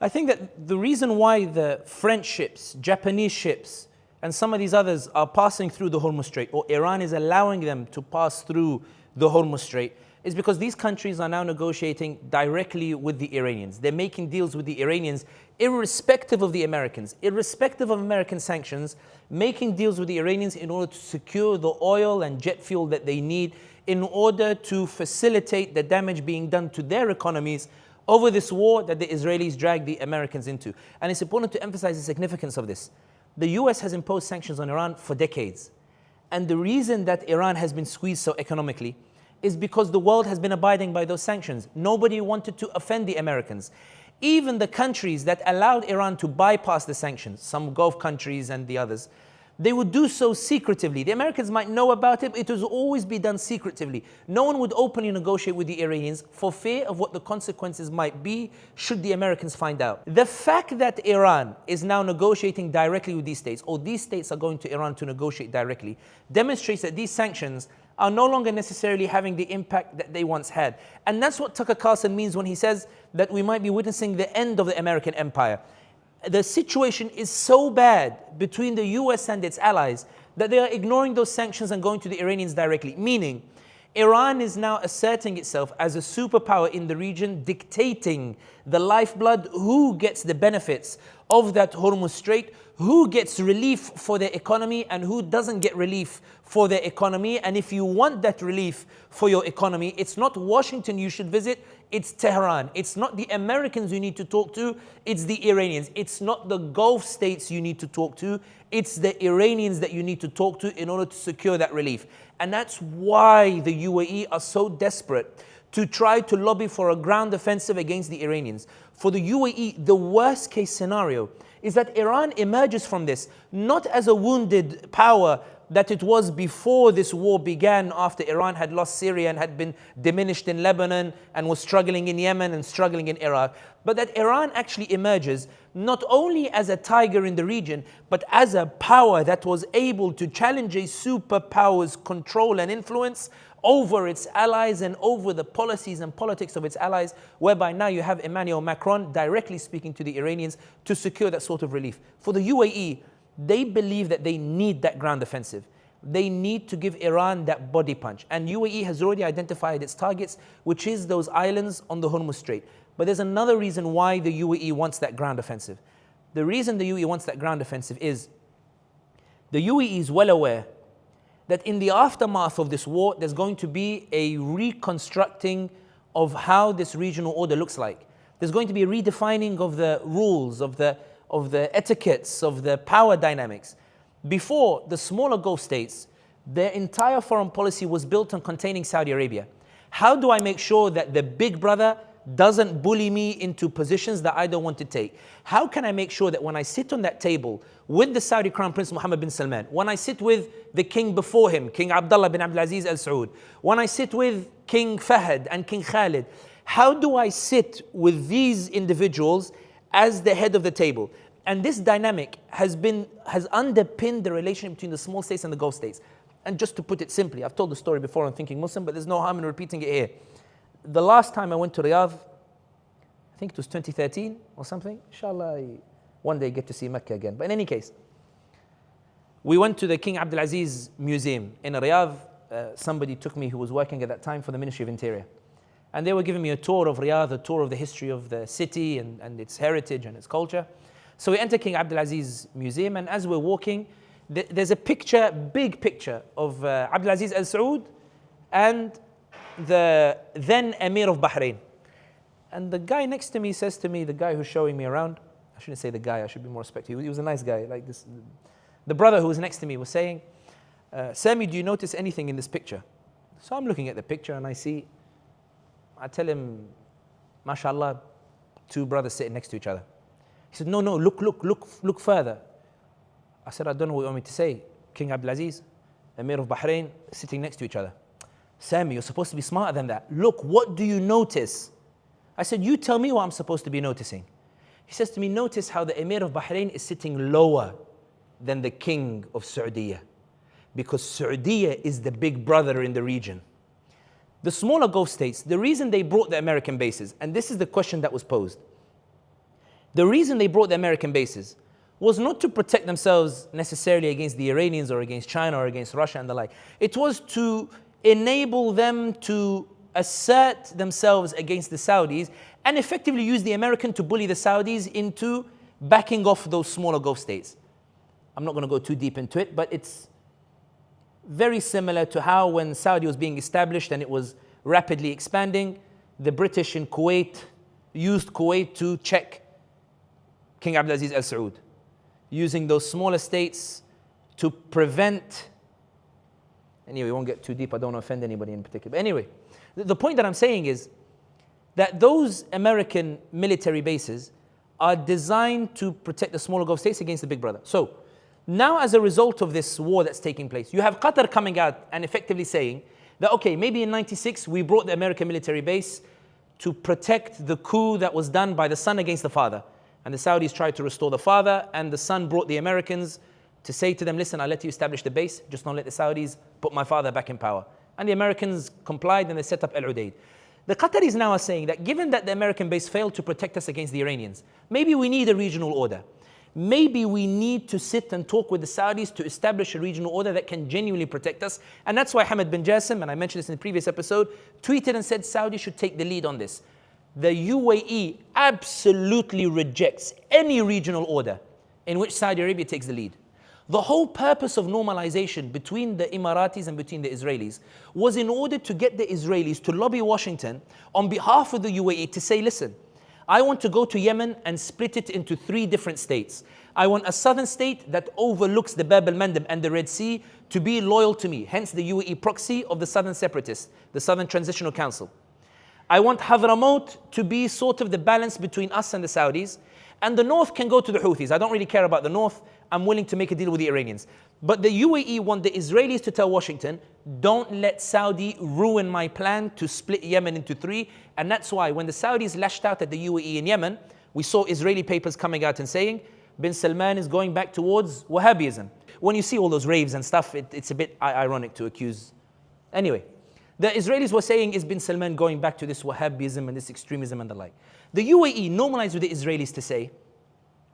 I think that the reason why the French ships, Japanese ships, and some of these others are passing through the Hormuz Strait, or Iran is allowing them to pass through the Hormuz Strait, is because these countries are now negotiating directly with the Iranians. They're making deals with the Iranians irrespective of the Americans, irrespective of American sanctions, making deals with the Iranians in order to secure the oil and jet fuel that they need in order to facilitate the damage being done to their economies over this war that the Israelis drag the Americans into. And it's important to emphasize the significance of this. The US has imposed sanctions on Iran for decades. And the reason that Iran has been squeezed so economically is because the world has been abiding by those sanctions. Nobody wanted to offend the Americans. Even the countries that allowed Iran to bypass the sanctions, some Gulf countries and the others, they would do so secretively. The Americans might know about it, but it would always be done secretively. No one would openly negotiate with the Iranians for fear of what the consequences might be should the Americans find out. The fact that Iran is now negotiating directly with these states, or these states are going to Iran to negotiate directly, demonstrates that these sanctions are no longer necessarily having the impact that they once had. And that's what Tucker Carlson means when he says that we might be witnessing the end of the American empire. The situation is so bad between the US and its allies that they are ignoring those sanctions and going to the Iranians directly. Meaning, Iran is now asserting itself as a superpower in the region, dictating the lifeblood, who gets the benefits of that Hormuz Strait, who gets relief for their economy and who doesn't get relief for their economy. And if you want that relief for your economy, it's not Washington you should visit, it's Tehran. It's not the Americans you need to talk to, it's the Iranians. It's not the Gulf states you need to talk to, it's the Iranians that you need to talk to in order to secure that relief. And that's why the UAE are so desperate to try to lobby for a ground offensive against the Iranians. For the UAE, the worst case scenario is that Iran emerges from this not as a wounded power that it was before this war began, after Iran had lost Syria and had been diminished in Lebanon and was struggling in Yemen and struggling in Iraq, but that Iran actually emerges not only as a tiger in the region, but as a power that was able to challenge a superpower's control and influence over its allies and over the policies and politics of its allies, whereby now you have Emmanuel Macron directly speaking to the Iranians to secure that sort of relief. For the UAE, they believe that they need that ground offensive. They need to give Iran that body punch. And UAE has already identified its targets, which is those islands on the Hormuz Strait. But there's another reason why the UAE wants that ground offensive. The reason the UAE wants that ground offensive is the UAE is well aware that in the aftermath of this war, there's going to be a reconstructing of how this regional order looks like. There's going to be a redefining of the rules, of the etiquettes, of the power dynamics. Before, the smaller Gulf states, their entire foreign policy was built on containing Saudi Arabia. How do I make sure that the big brother doesn't bully me into positions that I don't want to take? How can I make sure that when I sit on that table with the Saudi Crown Prince Mohammed bin Salman, when I sit with the king before him, King Abdullah bin Abdulaziz Al Saud, when I sit with King Fahd and King Khalid, how do I sit with these individuals as the head of the table? And this dynamic has underpinned the relationship between the small states and the Gulf states. And just to put it simply, I've told the story before on Thinking Muslim, but there's no harm in repeating it here. The last time I went to Riyadh, I think it was 2013 or something. Inshallah, I one day get to see Mecca again. But in any case, we went to the King Abdulaziz Museum in Riyadh. Somebody took me who was working at that time for the Ministry of Interior. And they were giving me a tour of Riyadh, a tour of the history of the city and its heritage and its culture. So we enter King Abdulaziz Museum, and as we're walking, there's a picture, big picture of Abdulaziz Al Saud and the then Emir of Bahrain. And the guy next to me says to me, the guy who's showing me around, I shouldn't say the guy, I should be more respectful. He was a nice guy, like this. The brother who was next to me was saying, Sami, do you notice anything in this picture? So I'm looking at the picture and I tell him, mashallah, two brothers sitting next to each other. He said, no, look further. I said, I don't know what you want me to say. King Abdulaziz, Emir of Bahrain, sitting next to each other. Sami, you're supposed to be smarter than that. Look, what do you notice? I said, you tell me what I'm supposed to be noticing. He says to me, notice how the Emir of Bahrain is sitting lower than the King of Saudi, because Saudi is the big brother in the region. The smaller Gulf states, the reason they brought the American bases, and this is the question that was posed. The reason they brought the American bases was not to protect themselves necessarily against the Iranians or against China or against Russia and the like. It was to enable them to assert themselves against the Saudis and effectively use the American to bully the Saudis into backing off those smaller Gulf states. I'm not going to go too deep into it, but it's very similar to how when Saudi was being established and it was rapidly expanding, the British in Kuwait used Kuwait to check King Abdulaziz Al Saud, using those smaller states to prevent. Anyway, we won't get too deep. I don't want to offend anybody in particular. But anyway, the point that I'm saying is that those American military bases are designed to protect the smaller Gulf states against the big brother. So now, as a result of this war that's taking place, you have Qatar coming out and effectively saying that, okay, maybe in 96 we brought the American military base to protect the coup that was done by the son against the father. And the Saudis tried to restore the father, and the son brought the Americans to say to them, listen, I'll let you establish the base, just don't let the Saudis put my father back in power. And the Americans complied and they set up Al Udeid. The Qataris now are saying that given that the American base failed to protect us against the Iranians, maybe we need a regional order. Maybe we need to sit and talk with the Saudis to establish a regional order that can genuinely protect us. And that's why Hamad bin Jassim, and I mentioned this in the previous episode, tweeted and said Saudi should take the lead on this. The UAE absolutely rejects any regional order in which Saudi Arabia takes the lead. The whole purpose of normalization between the Emiratis and between the Israelis was in order to get the Israelis to lobby Washington on behalf of the UAE to say, listen, I want to go to Yemen and split it into 3 different states. I want a southern state that overlooks the Bab al-Mandeb and the Red Sea to be loyal to me, hence the UAE proxy of the Southern Separatists, the Southern Transitional Council. I want Hadramaut to be sort of the balance between us and the Saudis, and the north can go to the Houthis. I don't really care about the north. I'm willing to make a deal with the Iranians. But the UAE want the Israelis to tell Washington, don't let Saudi ruin my plan to split Yemen into 3. And that's why when the Saudis lashed out at the UAE in Yemen, we saw Israeli papers coming out and saying, bin Salman is going back towards Wahhabism. When you see all those raves and stuff, it's a bit ironic to accuse. Anyway, the Israelis were saying, is bin Salman going back to this Wahhabism and this extremism and the like? The UAE normalized with the Israelis to say,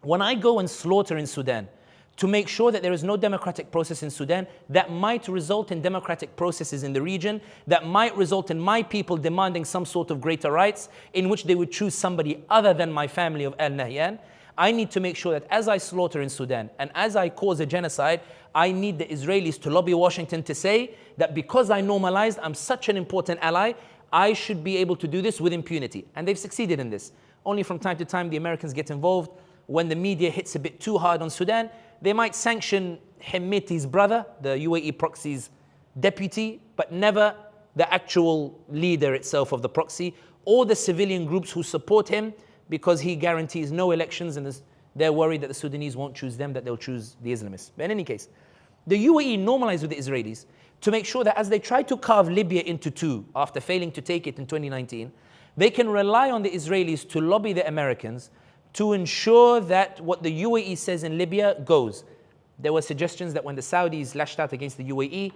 when I go and slaughter in Sudan, to make sure that there is no democratic process in Sudan that might result in democratic processes in the region, that might result in my people demanding some sort of greater rights, in which they would choose somebody other than my family of Al Nahyan. I need to make sure that as I slaughter in Sudan and as I cause a genocide, I need the Israelis to lobby Washington to say that because I normalized, I'm such an important ally, I should be able to do this with impunity. And they've succeeded in this. Only from time to time the Americans get involved. When the media hits a bit too hard on Sudan, they might sanction Hemeti's brother, the UAE proxy's deputy, but never the actual leader itself of the proxy, or the civilian groups who support him, because he guarantees no elections and they're worried that the Sudanese won't choose them, that they'll choose the Islamists. But in any case, the UAE normalized with the Israelis to make sure that as they try to carve Libya into 2 after failing to take it in 2019, they can rely on the Israelis to lobby the Americans to ensure that what the UAE says in Libya goes. There were suggestions that when the Saudis lashed out against the UAE,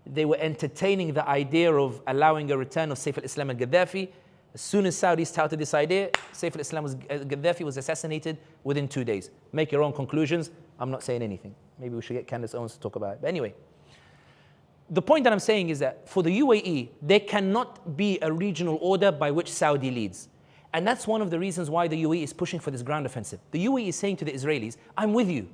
they were entertaining the idea of allowing a return of Saif al-Islam al-Gaddafi. As soon as Saudis touted this idea, Saif al-Islam al-Gaddafi was assassinated within 2 days. Make your own conclusions. I'm not saying anything. Maybe we should get Candace Owens to talk about it. But anyway, the point that I'm saying is that for the UAE, there cannot be a regional order by which Saudi leads. And that's one of the reasons why the UAE is pushing for this ground offensive. The UAE is saying to the Israelis, I'm with you.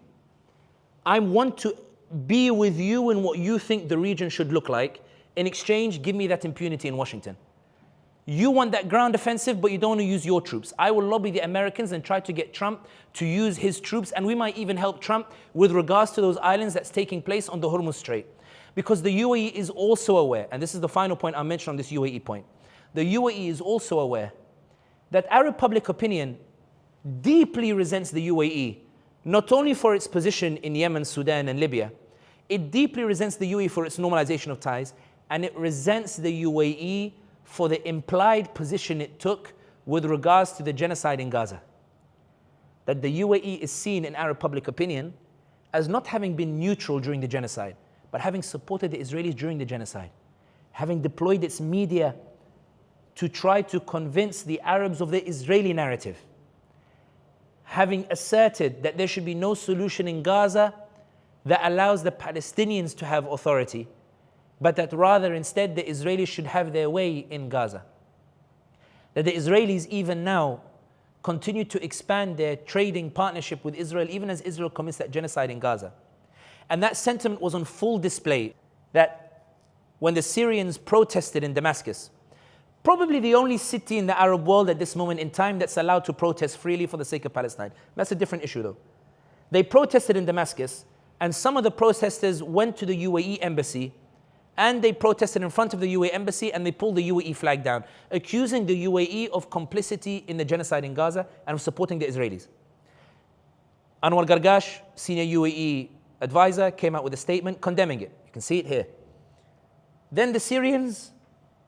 I want to be with you in what you think the region should look like. In exchange, give me that impunity in Washington. You want that ground offensive, but you don't want to use your troops. I will lobby the Americans and try to get Trump to use his troops, and we might even help Trump with regards to those islands that's taking place on the Hormuz Strait. Because the UAE is also aware, and this is the final point I mentioned on this UAE point, the UAE is also aware that Arab public opinion deeply resents the UAE, not only for its position in Yemen, Sudan, and Libya, it deeply resents the UAE for its normalization of ties, and it resents the UAE for the implied position it took with regards to the genocide in Gaza. That the UAE is seen in Arab public opinion as not having been neutral during the genocide, but having supported the Israelis during the genocide, having deployed its media to try to convince the Arabs of the Israeli narrative, having asserted that there should be no solution in Gaza that allows the Palestinians to have authority, but that rather instead the Israelis should have their way in Gaza. That the Israelis even now continue to expand their trading partnership with Israel, even as Israel commits that genocide in Gaza. And that sentiment was on full display that when the Syrians protested in Damascus, probably the only city in the Arab world at this moment in time that's allowed to protest freely for the sake of Palestine. That's a different issue though. They protested in Damascus, and some of the protesters went to the UAE embassy and they protested in front of the UAE embassy and they pulled the UAE flag down, accusing the UAE of complicity in the genocide in Gaza and of supporting the Israelis. Anwar Gargash, senior UAE advisor, came out with a statement condemning it. You can see it here. Then the Syrians,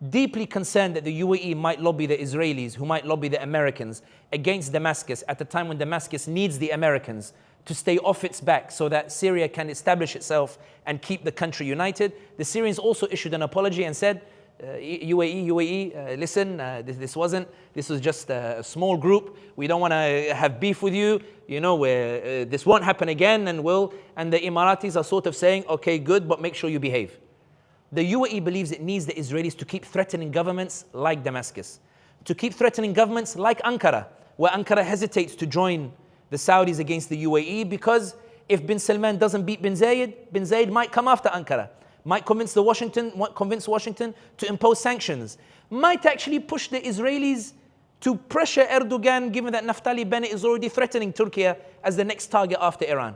deeply concerned that the UAE might lobby the Israelis, who might lobby the Americans against Damascus at the time when Damascus needs the Americans to stay off its back so that Syria can establish itself and keep the country united. The Syrians also issued an apology and said, UAE, listen, this was just a small group. We don't want to have beef with you. You know, this won't happen again and the Emiratis are sort of saying, okay, good, but make sure you behave. The UAE believes it needs the Israelis to keep threatening governments like Damascus, to keep threatening governments like Ankara, where Ankara hesitates to join the Saudis against the UAE because if bin Salman doesn't beat bin Zayed might come after Ankara, might convince Washington to impose sanctions, might actually push the Israelis to pressure Erdogan, given that Naftali Bennett is already threatening Turkey as the next target after Iran.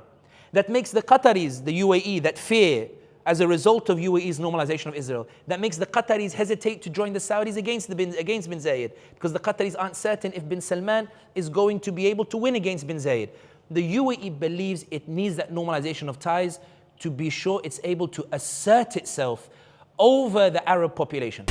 That makes the Qataris, the UAE, that fear as a result of UAE's normalization of Israel, that makes the Qataris hesitate to join the Saudis against bin Zayed, because the Qataris aren't certain if bin Salman is going to be able to win against bin Zayed. The UAE believes it needs that normalization of ties to be sure it's able to assert itself over the Arab population.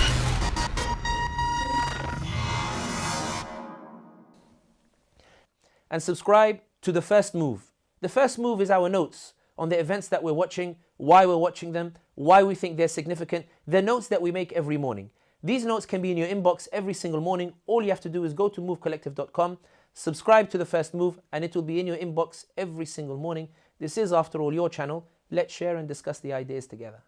And subscribe to The First Move. The First Move is our notes on the events that we're watching, why we're watching them, why we think they're significant. They're notes that we make every morning. These notes can be in your inbox every single morning. All you have to do is go to movecollective.com, subscribe to The First Move, and it will be in your inbox every single morning. This is, after all, your channel. Let's share and discuss the ideas together.